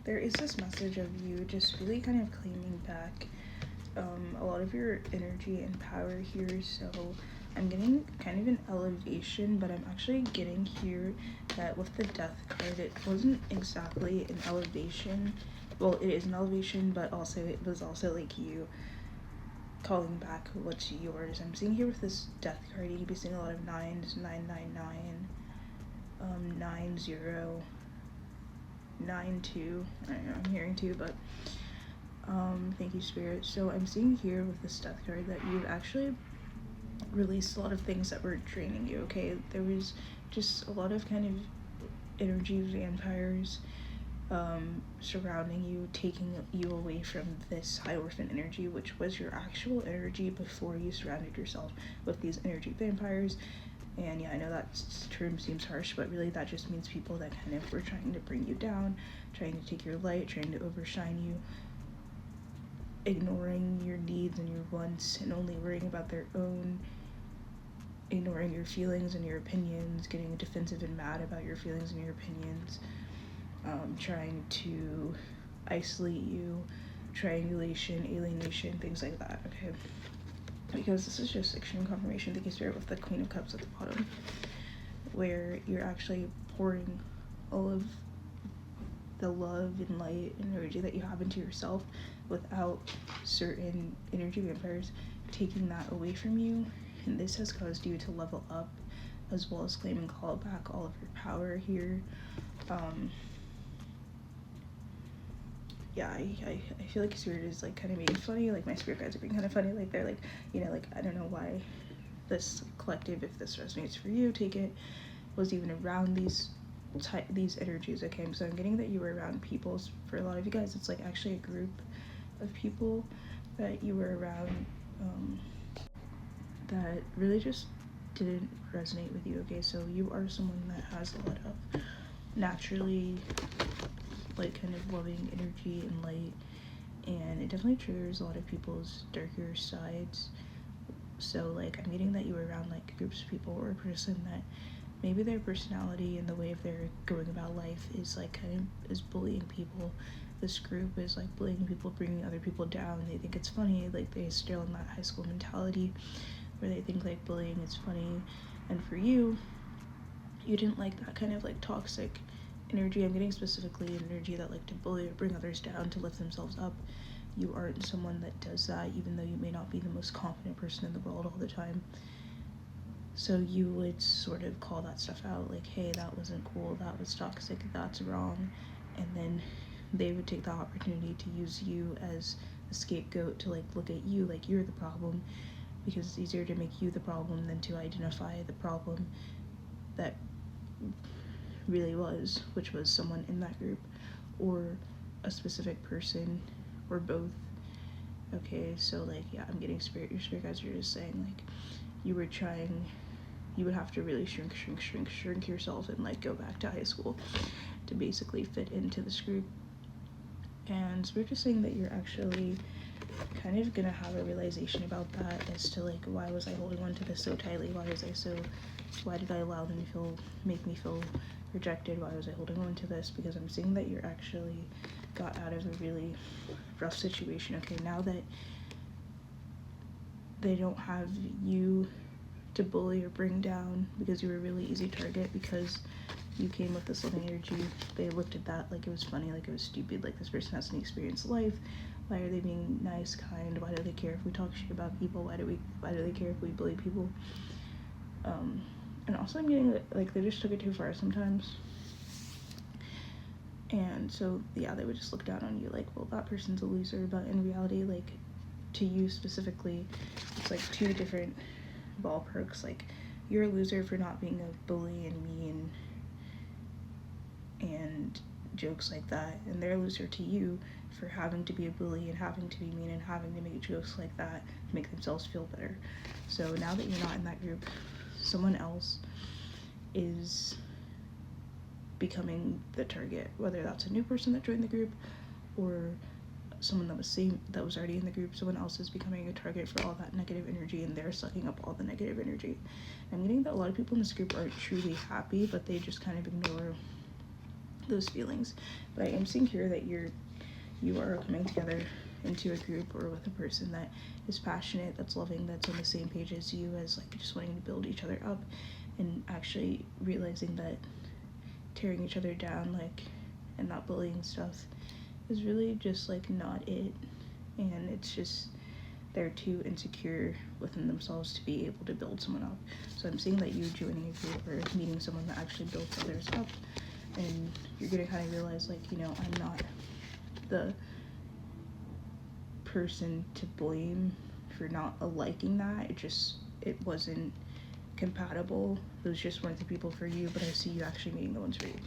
there is this message of you just really kind of claiming back a lot of your energy and power here. So I'm getting kind of an elevation, but I'm actually getting here that with the death card, it wasn't exactly an elevation. Well, it is an elevation, but also it was also like you calling back what's yours. I'm seeing here with this death card, you could be seeing a lot of nines, 999, 90, 92. I don't know, I'm hearing two, but thank you, Spirit. So I'm seeing here with this death card that you've actually released a lot of things that were draining you. Okay, there was just a lot of kind of energy vampires surrounding you, taking you away from this high orphan energy, which was your actual energy before you surrounded yourself with these energy vampires. And yeah, I know that term seems harsh, but really that just means people that kind of were trying to bring you down, trying to take your light, trying to overshine you, ignoring your needs and your wants, and only worrying about their own, ignoring your feelings and your opinions, getting defensive and mad about your feelings and your opinions, trying to isolate you, triangulation, alienation, things like that, okay? Because this is just extreme confirmation, thank you, Spirit, with the Queen of Cups at the bottom, where you're actually pouring all of the love and light and energy that you have into yourself without certain energy vampires taking that away from you. And this has caused you to level up, as well as claim and call back all of your power here. Yeah, I feel like Spirit is like kind of being funny, like my spirit guides are being kind of funny, like they're like, you know, like I don't know why this collective, if this resonates for you, take it, was even around these energies, okay? So I'm getting that you were around people. For a lot of you guys, it's like actually a group of people that you were around that really just didn't resonate with you, okay? So you are someone that has a lot of naturally like kind of loving energy and light, and it definitely triggers a lot of people's darker sides. So like I'm getting that you were around like groups of people or a person that maybe their personality and the way of their going about life is like kind of is bullying people. This group is like bullying people, bringing other people down. They think it's funny, like they're still in that high school mentality where they think like bullying is funny. And for you, you didn't like that kind of like toxic energy. I'm getting specifically an energy that like to bully or bring others down to lift themselves up. You aren't someone that does that, even though you may not be the most confident person in the world all the time. So you would sort of call that stuff out, like, hey, that wasn't cool, that was toxic, that's wrong. And then they would take the opportunity to use you as a scapegoat to like look at you like you're the problem, because it's easier to make you the problem than to identify the problem that really was, which was someone in that group or a specific person or both. Okay, so like yeah, I'm getting your spirit guides are just saying like you were trying, you would have to really shrink yourself and like go back to high school to basically fit into this group. And we're just saying that you're actually kind of gonna have a realization about that as to like, why was I holding on to this so tightly? Why did I allow them to make me feel rejected? Why was I holding on to this? Because I'm seeing that you're actually got out of a really rough situation. Okay, now that they don't have you to bully or bring down because you were a really easy target because you came with this loving energy, they looked at that like it was funny, like it was stupid, like this person hasn't experienced life. Why are they being nice, kind? Why do they care if we talk shit about people? Why do they care if we bully people? And also I'm getting like they just took it too far sometimes. And so yeah, they would just look down on you like, well, that person's a loser. But in reality, like to you specifically, it's like two different ballparks. Like you're a loser for not being a bully and mean and jokes like that, and they're a loser to you for having to be a bully and having to be mean and having to make jokes like that to make themselves feel better. So now that you're not in that group, someone else is becoming the target, whether that's a new person that joined the group or someone that was already in the group. Someone else is becoming a target for all that negative energy, and they're sucking up all the negative energy. I'm getting that a lot of people in this group aren't truly happy, but they just kind of ignore those feelings. But I am seeing here that you are coming together into a group or with a person that is passionate, that's loving, that's on the same page as you, as like just wanting to build each other up, and actually realizing that tearing each other down, like, and not bullying stuff is really just like not it. And it's just they're too insecure within themselves to be able to build someone up. So I'm seeing that you joining a group or meeting someone that actually builds others up, and you're gonna kind of realize, like, you know, I'm not the person to blame for not liking that. It wasn't compatible. Those just weren't the people for you, but I see you actually meeting the ones for you.